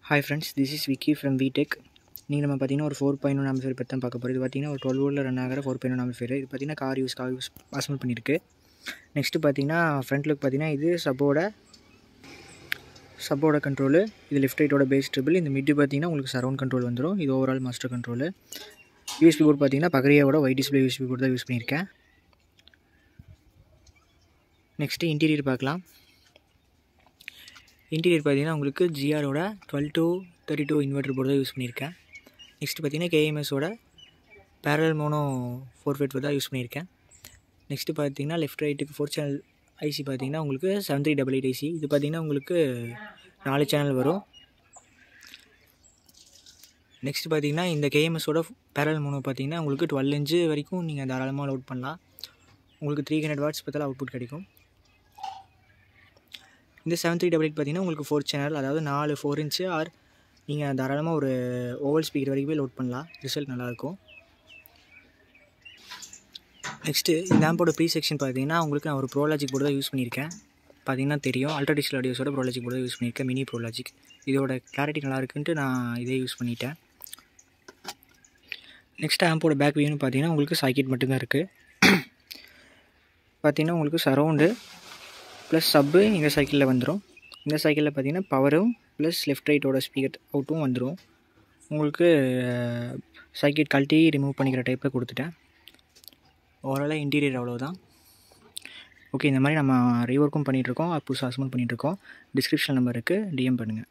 Hi friends, this is Vicky from VTech. நீங்கள் நம்ம பார்த்தீங்கன்னா ஒரு 4.1 ஆம்பியர் பற்றி தான் பார்க்க போகிறோம். இது பார்த்தீங்கன்னா ஒரு 12 வோல்ட்டில் ரன் ஆகிற 4.1 ஆம்பியர். இது பார்த்தீங்கன்னா கார் யூஸ் அசம்பிள் பண்ணியிருக்கு. நெக்ஸ்ட்டு பார்த்தீங்கன்னா ஃப்ரண்ட் லுக் பார்த்தீங்கன்னா இது சப்போட கண்ட்ரோலு. இது லெஃப்ட் ரைட்டோட பேஸ் ட்ரிபிள். இந்த மிட்டு பார்த்தீங்கன்னா உங்களுக்கு சரௌண்ட் கண்ட்ரோல் வந்துடும். இது overall master control. USB board பார்த்தீங்கன்னா பகரியாவோட ஒயிட் டிஸ்பிளே யூஎஸ்பி போர்டு தான் யூஸ் பண்ணியிருக்கேன். நெக்ஸ்ட்டு இன்டீரியர் பார்க்கலாம். இன்டீரியர் பார்த்தீங்கன்னா உங்களுக்கு ஜிஆரோட 12-32 இன்வெர்டர் போர்டு தான் யூஸ் பண்ணியிருக்கேன். நெக்ஸ்ட்டு பார்த்தீங்கன்னா கேஎம்எஸோட பேரலல் மோனோ 4 தான் யூஸ் பண்ணியிருக்கேன். நெக்ஸ்ட்டு பார்த்தீங்கன்னா லெஃப்ட் ரைட்டுக்கு 4 சேனல் ஐசி பார்த்தீங்கன்னா உங்களுக்கு 7388 ஐசி. இது பார்த்தீங்கன்னா உங்களுக்கு 4 சேனல் வரும். நெக்ஸ்ட்டு பார்த்தீங்கன்னா இந்த கேஎம்எஸோட பேரலல் மோனோ பார்த்தீங்கன்னா உங்களுக்கு 12 இன்ச்சு வரைக்கும் நீங்கள் தாராளமாக லோட் பண்ணலாம். உங்களுக்கு 300 வாட்ஸ் பற்றில அவுட்புட் கிடைக்கும். இந்த 7388 பார்த்தீங்கன்னா உங்களுக்கு 4 சேனல், அதாவது 4 4 இன்ச்சு ஆர் நீங்கள் தாராளமாக ஒரு ஓவல் ஸ்பீக்கர் வரைக்கும் லோட் பண்ணலாம். ரிசல்ட் நல்லாயிருக்கும். நெக்ஸ்ட்டு இந்த ஆம்போட ப்ரீ செக்ஷன் பார்த்தீங்கன்னா உங்களுக்கு நான் ஒரு ப்ரோலாஜிக் போர்டு தான் யூஸ் பண்ணியிருக்கேன். பார்த்தீங்கன்னா தெரியும், அல்ட்ரா டிஜிட்டல் ஆடியோஸோட ப்ரோலாஜிக் போர்டு தான் யூஸ் பண்ணியிருக்கேன். Mini Pro Logic. இதோட கிளாரிட்டி நல்லா இருக்குன்ட்டு நான் இதே யூஸ் பண்ணிட்டேன். நெக்ஸ்ட்டு ஆம்போட பேக் வியூன்னு பார்த்தீங்கன்னா உங்களுக்கு சாக்கெட் மட்டும்தான் இருக்குது. பார்த்தீங்கன்னா உங்களுக்கு சரௌண்டு ப்ளஸ் சப்பு இந்த சைக்கிளில் வந்துடும். இந்த சைக்கிளில் பார்த்தீங்கன்னா பவரும் ப்ளஸ் லெஃப்ட் ரைட்டோட ஸ்பீக்கர் அவுட்டும் வந்துடும். உங்களுக்கு சைக்கிட் கழட்டி ரிமூவ் பண்ணிக்கிற டைப்பில் கொடுத்துட்டேன். ஓவராலாக இன்டீரியர் அவ்வளோதான். ஓகே, இந்த மாதிரி நம்ம ரீஒர்க்கும் பண்ணிகிட்ருக்கோம், புதுசாக அசம்பிள் பண்ணிகிட்ருக்கோம். டிஸ்கிரிப்ஷன் நம்பருக்கு டிஎம் பண்ணுங்கள்.